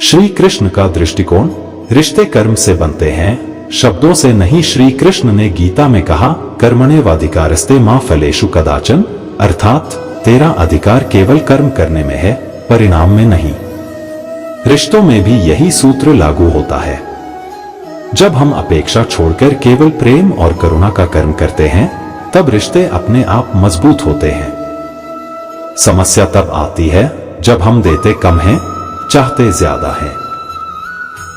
श्री कृष्ण का दृष्टिकोण, रिश्ते कर्म से बनते हैं, शब्दों से नहीं। श्री कृष्ण ने गीता में कहा, कर्मण्येवाधिकारस्ते मा फलेषु कदाचन, अर्थात तेरा अधिकार केवल कर्म करने में है, परिणाम में नहीं। रिश्तों में भी यही सूत्र लागू होता है। जब हम अपेक्षा छोड़कर केवल प्रेम और करुणा का कर्म करते हैं, तब रिश्ते अपने आप मजबूत होते हैं। समस्या तब आती है जब हम देते कम हैं, चाहते ज्यादा हैं।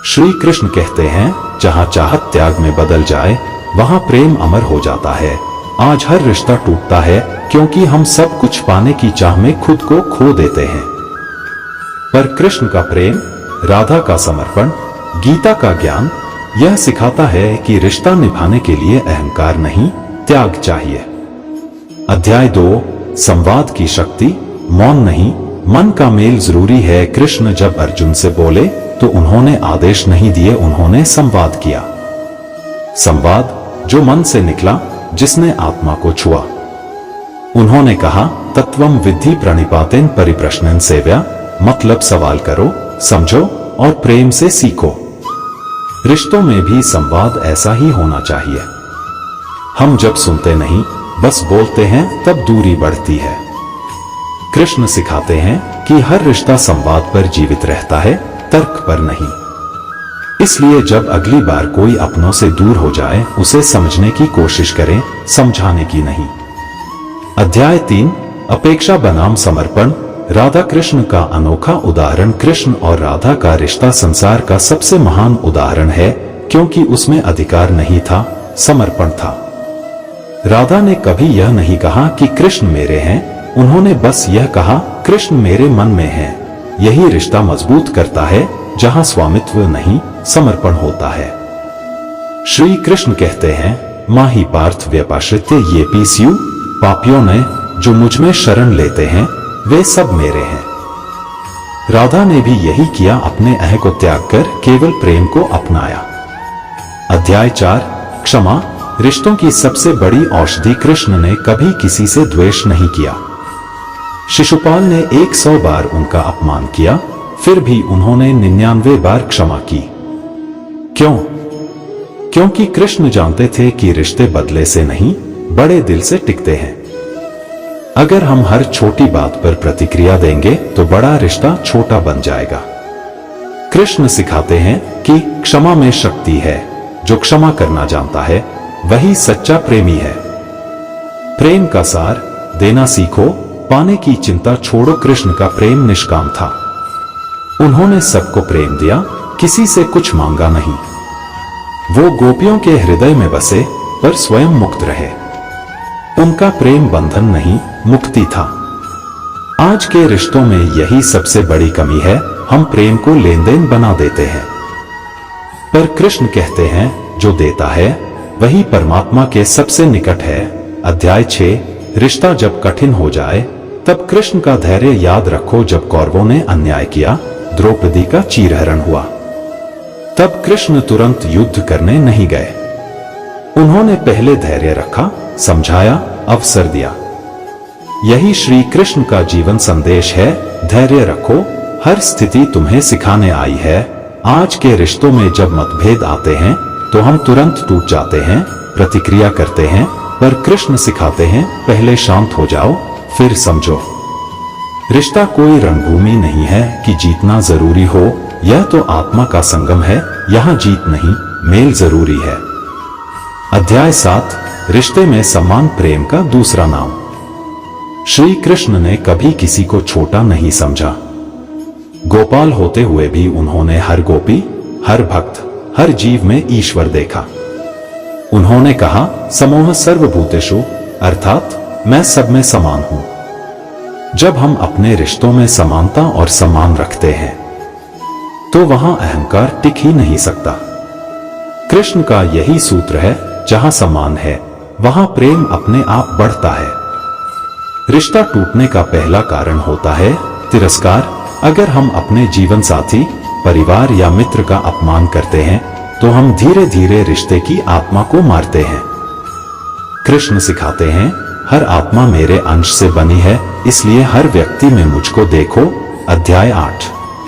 श्री कृष्ण कहते हैं, जहां चाहत त्याग में बदल जाए, वहां प्रेम अमर हो जाता है। आज हर रिश्ता टूटता है क्योंकि हम सब कुछ पाने की चाह में खुद को खो देते हैं। पर कृष्ण का प्रेम, राधा का समर्पण, गीता का ज्ञान यह सिखाता है कि रिश्ता निभाने के लिए अहंकार नहीं, त्याग चाहिए। अध्याय 2, संवाद की शक्ति। मौन नहीं, मन का मेल जरूरी है। कृष्ण जब अर्जुन से बोले तो उन्होंने आदेश नहीं दिए, उन्होंने संवाद किया। संवाद जो मन से निकला, जिसने आत्मा को छुआ। उन्होंने कहा, तत्वम विद्धि प्रणिपातेन परिप्रश्नन सेव्या, मतलब सवाल करो, समझो और प्रेम से सीखो। रिश्तों में भी संवाद ऐसा ही होना चाहिए। हम जब सुनते नहीं, बस बोलते हैं, तब दूरी बढ़ती है। कृष्ण सिखाते हैं कि हर रिश्ता संवाद पर जीवित रहता है, तर्क पर नहीं। इसलिए जब अगली बार कोई अपनों से दूर हो जाए, उसे समझने की कोशिश करें, समझाने की नहीं। अध्याय 3, अपेक्षा बनाम समर्पण। राधा कृष्ण का अनोखा उदाहरण। कृष्ण और राधा का रिश्ता संसार का सबसे महान उदाहरण है, क्योंकि उसमें अधिकार नहीं था, समर्पण था। राधा ने कभी यह नहीं कहा कि कृष्ण मेरे हैं, उन्होंने बस यह कहा, कृष्ण मेरे मन में है। यही रिश्ता मजबूत करता है, जहां स्वामित्व नहीं, समर्पण होता है। श्री कृष्ण कहते हैं, माही पार्थ व्यपाश्रित्य ये पीस्यु, पापियों ने जो मुझ में शरण लेते हैं, वे सब मेरे हैं। राधा ने भी यही किया, अपने अह को त्याग कर केवल प्रेम को अपनाया। अध्याय 4, क्षमा। रिश्तों की सबसे बड़ी औषधि। कृष्ण ने कभी किसी से द्वेष नहीं किया। शिशुपाल ने 100 बार उनका अपमान किया, फिर भी उन्होंने 99 बार क्षमा की। क्यों? क्योंकि कृष्ण जानते थे कि रिश्ते बदले से नहीं, बड़े दिल से टिकते हैं। अगर हम हर छोटी बात पर प्रतिक्रिया देंगे तो बड़ा रिश्ता छोटा बन जाएगा। कृष्ण सिखाते हैं कि क्षमा में शक्ति है। जो क्षमा करना जानता है, वही सच्चा प्रेमी है। प्रेम का सार, देना सीखो, पाने की चिंता छोड़ो। कृष्ण का प्रेम निष्काम था। उन्होंने सबको प्रेम दिया, किसी से कुछ मांगा नहीं। वो गोपियों के हृदय में बसे, पर स्वयं मुक्त रहे। उनका प्रेम बंधन नहीं, मुक्ति था। आज के रिश्तों में यही सबसे बड़ी कमी है, हम प्रेम को लेन देन बना देते हैं। पर कृष्ण कहते हैं, जो देता है वही परमात्मा के सबसे निकट है। अध्याय 6, रिश्ता जब कठिन हो जाए, तब कृष्ण का धैर्य याद रखो। जब कौरवों ने अन्याय किया, द्रौपदी का चीरहरण हुआ, तब कृष्ण तुरंत युद्ध करने नहीं गए। उन्होंने पहले धैर्य रखा, समझाया, अवसर दिया। यही श्री कृष्ण का जीवन संदेश है, धैर्य रखो। हर स्थिति तुम्हें सिखाने आई है। आज के रिश्तों में जब मतभेद आते हैं तो हम तुरंत टूट जाते हैं, प्रतिक्रिया करते हैं, पर कृष्ण सिखाते हैं, पहले शांत हो जाओ, फिर समझो। रिश्ता कोई रणभूमि नहीं है कि जीतना जरूरी हो, यह तो आत्मा का संगम है। यहां जीत नहीं, मेल जरूरी है। अध्याय 7, रिश्ते में सम्मान। प्रेम का दूसरा नाम। श्री कृष्ण ने कभी किसी को छोटा नहीं समझा। गोपाल होते हुए भी उन्होंने हर गोपी, हर भक्त, हर जीव में ईश्वर देखा। उन्होंने कहा, समोह सर्वभूतेषु, अर्थात मैं सब में समान हूं। जब हम अपने रिश्तों में समानता और सम्मान रखते हैं, तो वहां अहंकार टिक ही नहीं सकता। कृष्ण का यही सूत्र है, जहां सम्मान है, वहां प्रेम अपने आप बढ़ता है। रिश्ता टूटने का पहला कारण होता है तिरस्कार। अगर हम अपने जीवन साथी, परिवार या मित्र का अपमान करते हैं, तो हम धीरे धीरे रिश्ते की आत्मा को मारते हैं। कृष्ण सिखाते हैं, हर आत्मा मेरे अंश से बनी है, इसलिए हर व्यक्ति में मुझको देखो। अध्याय 8,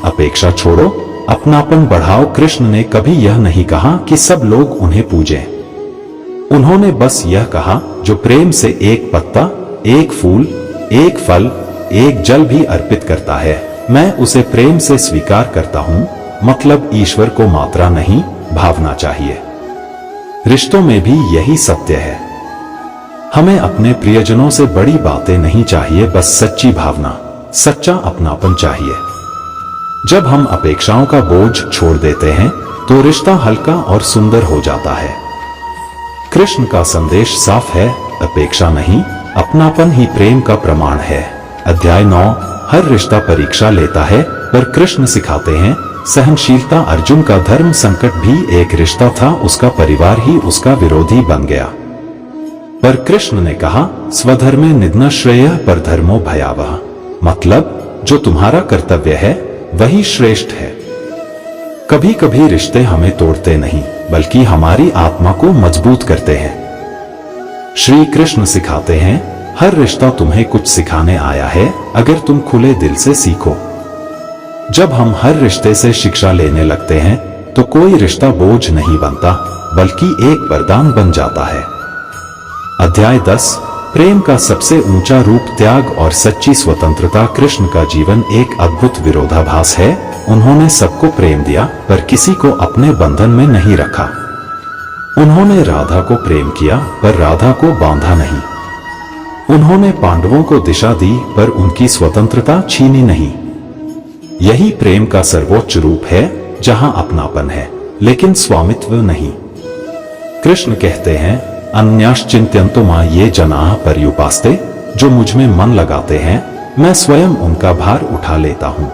अपेक्षा छोड़ो। अपनापन बढ़ाओ। कृष्ण ने कभी यह नहीं कहा कि सब लोग उन्हें पूजें। उन्होंने बस यह कहा, जो प्रेम से एक पत्ता, एक फूल, एक फल, एक जल भी अर्पित करता है, मैं उसे प्रेम से स्वीकार करता हूं। मतलब ईश्वर को मात्रा नहीं, भावना चाहिए। रिश्तों में भी यही सत्य है। हमें अपने प्रियजनों से बड़ी बातें नहीं चाहिए, बस सच्ची भावना, सच्चा अपनापन चाहिए। जब हम अपेक्षाओं का बोझ छोड़ देते हैं तो रिश्ता हल्का और सुंदर हो जाता है। कृष्ण का संदेश साफ है, अपेक्षा नहीं, अपनापन ही प्रेम का प्रमाण है। अध्याय 9। हर रिश्ता परीक्षा लेता है, पर कृष्ण सिखाते हैं सहनशीलता। अर्जुन का धर्म संकट भी एक रिश्ता था, उसका परिवार ही उसका विरोधी बन गया। पर कृष्ण ने कहा, स्वधर्मे निधन श्रेयः परधर्मो भयावह। मतलब जो तुम्हारा कर्तव्य है वही श्रेष्ठ है। कभी कभी रिश्ते हमें तोड़ते नहीं, बल्कि हमारी आत्मा को मजबूत करते हैं। श्री कृष्ण सिखाते हैं, हर रिश्ता तुम्हें कुछ सिखाने आया है, अगर तुम खुले दिल से सीखो। जब हम हर रिश्ते से शिक्षा लेने लगते हैं तो कोई रिश्ता बोझ नहीं बनता, बल्कि एक वरदान बन जाता है। अध्याय 10। प्रेम का सबसे ऊंचा रूप त्याग और सच्ची स्वतंत्रता। कृष्ण का जीवन एक अद्भुत विरोधाभास है। उन्होंने सबको प्रेम दिया, पर किसी को अपने बंधन में नहीं रखा। उन्होंने राधा को प्रेम किया, पर राधा को बांधा नहीं। उन्होंने पांडवों को दिशा दी, पर उनकी स्वतंत्रता छीनी नहीं। यही प्रेम का सर्वोच्च रूप है, जहां अपनापन है, लेकिन स्वामित्व नहीं। कृष्ण कहते हैं, अन्याश्चिंत्यन्तो मां ये जनाः पर्युपास्ते। जो मुझ में मन लगाते हैं, मैं स्वयं उनका भार उठा लेता हूं।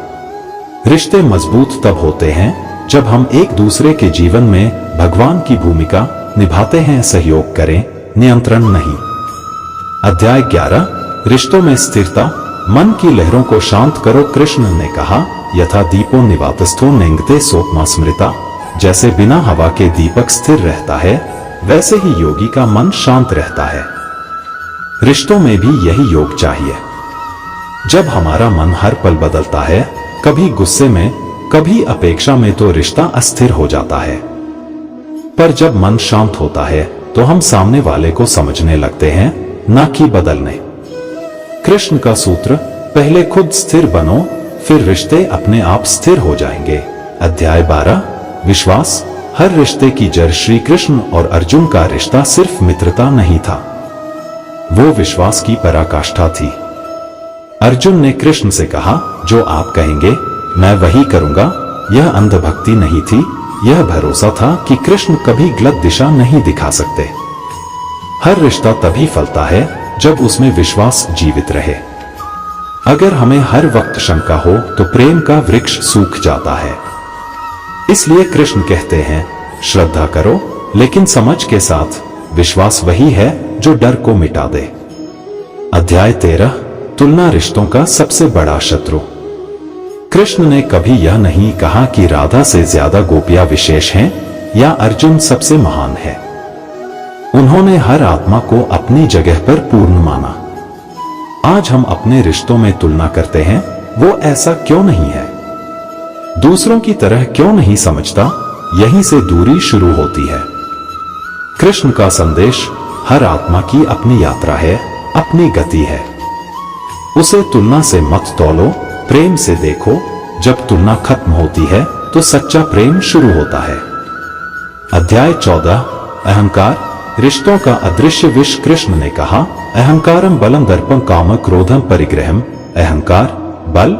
रिश्ते मजबूत तब होते हैं जब हम एक दूसरे के जीवन में भगवान की भूमिका निभाते हैं। सहयोग करें, नियंत्रण नहीं। अध्याय 11। रिश्तों में स्थिरता। मन की लहरों को शांत करो। कृष्ण ने कहा, यथा दीपो निवातस्थो नेंगते सोपमा स्मृता। जैसे बिना हवा के दीपक स्थिर रहता है, वैसे ही योगी का मन शांत रहता है। रिश्तों में भी यही योग चाहिए। जब हमारा मन हर पल बदलता है, कभी गुस्से में, कभी अपेक्षा में, तो रिश्ता अस्थिर हो जाता है। पर जब मन शांत होता है तो हम सामने वाले को समझने लगते हैं, ना कि बदलने। कृष्ण का सूत्र, पहले खुद स्थिर बनो, फिर रिश्ते अपने आप स्थिर हो जाएंगे। अध्याय 12। विश्वास। हर रिश्ते की जड़। श्री कृष्ण और अर्जुन का रिश्ता सिर्फ मित्रता नहीं था, वो विश्वास की पराकाष्ठा थी। अर्जुन ने कृष्ण से कहा, जो आप कहेंगे मैं वही करूंगा। यह अंधभक्ति नहीं थी, यह भरोसा था कि कृष्ण कभी गलत दिशा नहीं दिखा सकते। हर रिश्ता तभी फलता है जब उसमें विश्वास जीवित रहे। अगर हमें हर वक्त शंका हो तो प्रेम का वृक्ष सूख जाता है। इसलिए कृष्ण कहते हैं, श्रद्धा करो, लेकिन समझ के साथ। विश्वास वही है जो डर को मिटा दे। अध्याय 13। तुलना रिश्तों का सबसे बड़ा शत्रु। कृष्ण ने कभी यह नहीं कहा कि राधा से ज्यादा गोपियां विशेष हैं या अर्जुन सबसे महान है। उन्होंने हर आत्मा को अपनी जगह पर पूर्ण माना। आज हम अपने रिश्तों में तुलना करते हैं, वो ऐसा क्यों नहीं है? दूसरों की तरह क्यों नहीं समझता? यहीं से दूरी शुरू होती है। कृष्ण का संदेश, हर आत्मा की अपनी यात्रा है, अपनी गति है। उसे तुलना से मत तौलो, प्रेम से देखो। जब तुलना खत्म होती है तो सच्चा प्रेम शुरू होता है। अध्याय 14। अहंकार। रिश्तों का अदृश्य विष। कृष्ण ने कहा, अहंकारम बलम दर्पम काम क्रोधम परिग्रहम। अहंकार, बल,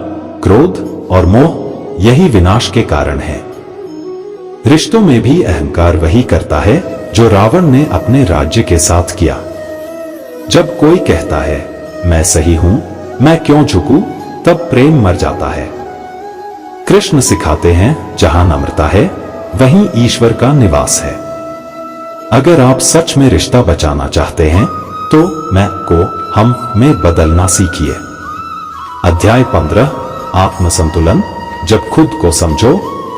क्रोध और मोह, यही विनाश के कारण है। रिश्तों में भी अहंकार वही करता है जो रावण ने अपने राज्य के साथ किया। जब कोई कहता है, मैं सही हूं, मैं क्यों झुकूं, तब प्रेम मर जाता है। कृष्ण सिखाते हैं, जहां नम्रता है वहीं ईश्वर का निवास है। अगर आप सच में रिश्ता बचाना चाहते हैं तो मैं को हम में बदलना सीखिए। अध्याय 15। आत्मसंतुलन। जब खुद को समझो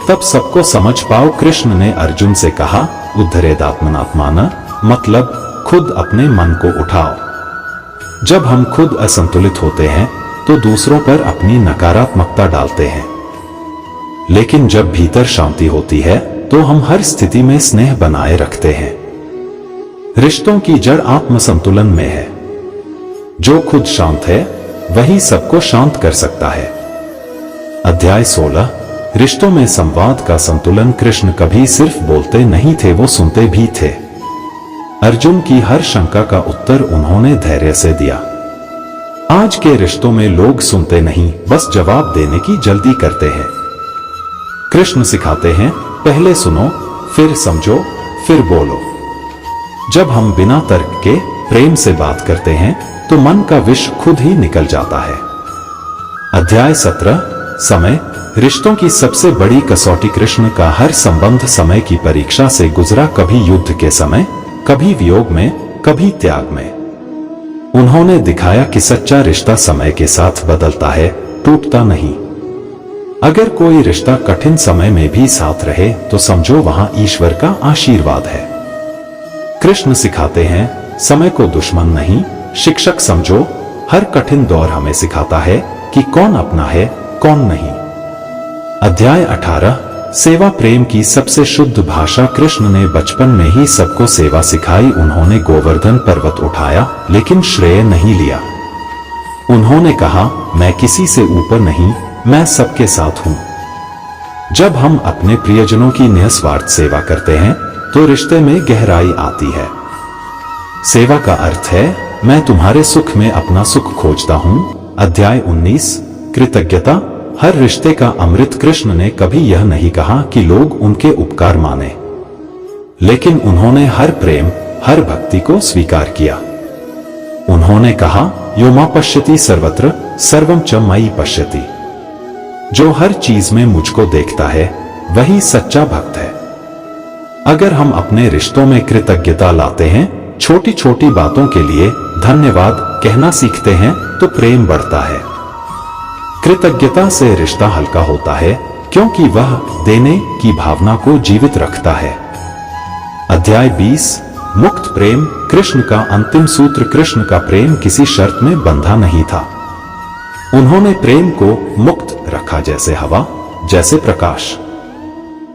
तब सबको समझ पाओ। कृष्ण ने अर्जुन से कहा, उद्धरेदात्मनात्मान। मतलब खुद अपने मन को उठाओ। जब हम खुद असंतुलित होते हैं तो दूसरों पर अपनी नकारात्मकता डालते हैं। लेकिन जब भीतर शांति होती है तो हम हर स्थिति में स्नेह बनाए रखते हैं। रिश्तों की जड़ आत्म संतुलन में है। जो खुद शांत है वही सबको शांत कर सकता है। अध्याय 16 रिश्तों में संवाद का संतुलन। कृष्ण कभी सिर्फ बोलते नहीं थे, वो सुनते भी थे। अर्जुन की हर शंका का उत्तर उन्होंने धैर्य से दिया। आज के रिश्तों में लोग सुनते नहीं, बस जवाब देने की जल्दी करते हैं। कृष्ण सिखाते हैं, पहले सुनो, फिर समझो, फिर बोलो। जब हम बिना तर्क के प्रेम से बात करते हैं तो मन का विष खुद ही निकल जाता है। अध्याय 17 समय। रिश्तों की सबसे बड़ी कसौटी। कृष्ण का हर संबंध समय की परीक्षा से गुजरा, कभी युद्ध के समय, कभी वियोग में, कभी त्याग में। उन्होंने दिखाया कि सच्चा रिश्ता समय के साथ बदलता है, टूटता नहीं। अगर कोई रिश्ता कठिन समय में भी साथ रहे तो समझो वहां ईश्वर का आशीर्वाद है। कृष्ण सिखाते हैं, समय को दुश्मन नहीं, शिक्षक समझो। हर कठिन दौर हमें सिखाता है कि कौन अपना है, कौन नहीं। अध्याय 18 सेवा। प्रेम की सबसे शुद्ध भाषा। कृष्ण ने बचपन में ही सबको सेवा सिखाई। उन्होंने गोवर्धन पर्वत उठाया लेकिन श्रेय नहीं लिया। उन्होंने कहा, मैं किसी से ऊपर नहीं, मैं सबके साथ हूं। जब हम अपने प्रियजनों की निस्वार्थ सेवा करते हैं तो रिश्ते में गहराई आती है। सेवा का अर्थ है, मैं तुम्हारे सुख में अपना सुख खोजता हूं। अध्याय 19 कृतज्ञता। हर रिश्ते का अमृत। कृष्ण ने कभी यह नहीं कहा कि लोग उनके उपकार माने, लेकिन उन्होंने हर प्रेम, हर भक्ति को स्वीकार किया। उन्होंने कहा, यो मां पश्यति सर्वत्र सर्वम च मयि पश्यति। जो हर चीज में मुझको देखता है वही सच्चा भक्त है। अगर हम अपने रिश्तों में कृतज्ञता लाते हैं, छोटी छोटी बातों के लिए धन्यवाद कहना सीखते हैं तो प्रेम बढ़ता है। कृतज्ञता से रिश्ता हल्का होता है क्योंकि वह देने की भावना को जीवित रखता है। अध्याय 20 मुक्त प्रेम। कृष्ण का अंतिम सूत्र। कृष्ण का प्रेम किसी शर्त में बंधा नहीं था। उन्होंने प्रेम को मुक्त रखा, जैसे हवा, जैसे प्रकाश।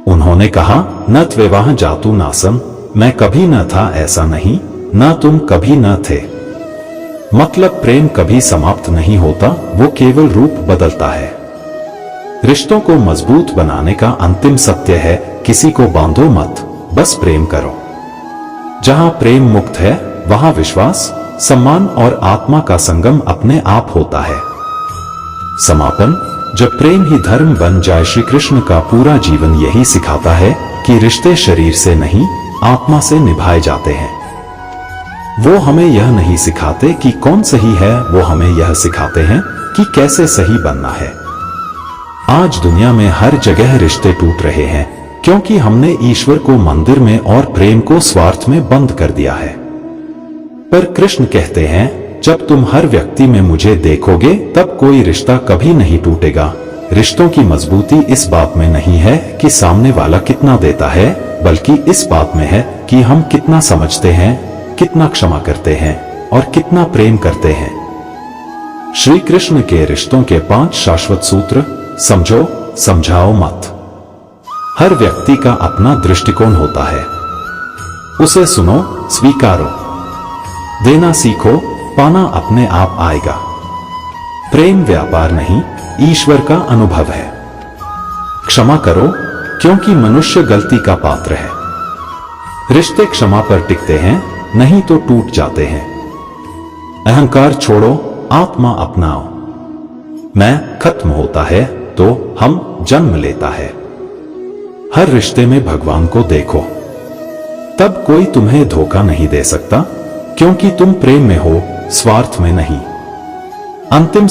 उन्होंने कहा, न त्वेवाह जातु नासम। मैं कभी न था ऐसा नहीं, न तुम कभी न थे। मतलब प्रेम कभी समाप्त नहीं होता, वो केवल रूप बदलता है। रिश्तों को मजबूत बनाने का अंतिम सत्य है, किसी को बांधो मत, बस प्रेम करो। जहां प्रेम मुक्त है वहां विश्वास, सम्मान और आत्मा का संगम अपने आप होता है। समापन। जब प्रेम ही धर्म बन जाए। श्री कृष्ण का पूरा जीवन यही सिखाता है कि रिश्ते शरीर से नहीं, आत्मा से निभाए जाते हैं। वो हमें यह नहीं सिखाते कि कौन सही है, वो हमें यह सिखाते हैं कि कैसे सही बनना है। आज दुनिया में हर जगह रिश्ते टूट रहे हैं क्योंकि हमने ईश्वर को मंदिर में और प्रेम को स्वार्थ में बंद कर दिया है। पर कृष्ण कहते हैं, जब तुम हर व्यक्ति में मुझे देखोगे तब कोई रिश्ता कभी नहीं टूटेगा। रिश्तों की मजबूती इस बात में नहीं है कि सामने वाला कितना देता है, बल्कि इस बात में है कि हम कितना समझते हैं, कितना क्षमा करते हैं और कितना प्रेम करते हैं। श्री कृष्ण के रिश्तों के 5 शाश्वत सूत्र। समझो, समझाओ मत। हर व्यक्ति का अपना दृष्टिकोण होता है, उसे सुनो, स्वीकारो। देना सीखो, पाना अपने आप आएगा। प्रेम व्यापार नहीं, ईश्वर का अनुभव है। क्षमा करो क्योंकि मनुष्य गलती का पात्र है। रिश्ते क्षमा पर टिकते हैं, नहीं तो टूट जाते हैं। अहंकार छोड़ो, आत्मा अपनाओ। मैं खत्म होता है तो हम जन्म लेता है। हर रिश्ते में भगवान को देखो, तब कोई तुम्हें धोखा नहीं दे सकता क्योंकि तुम प्रेम में हो, स्वार्थ में नहीं। अंतिम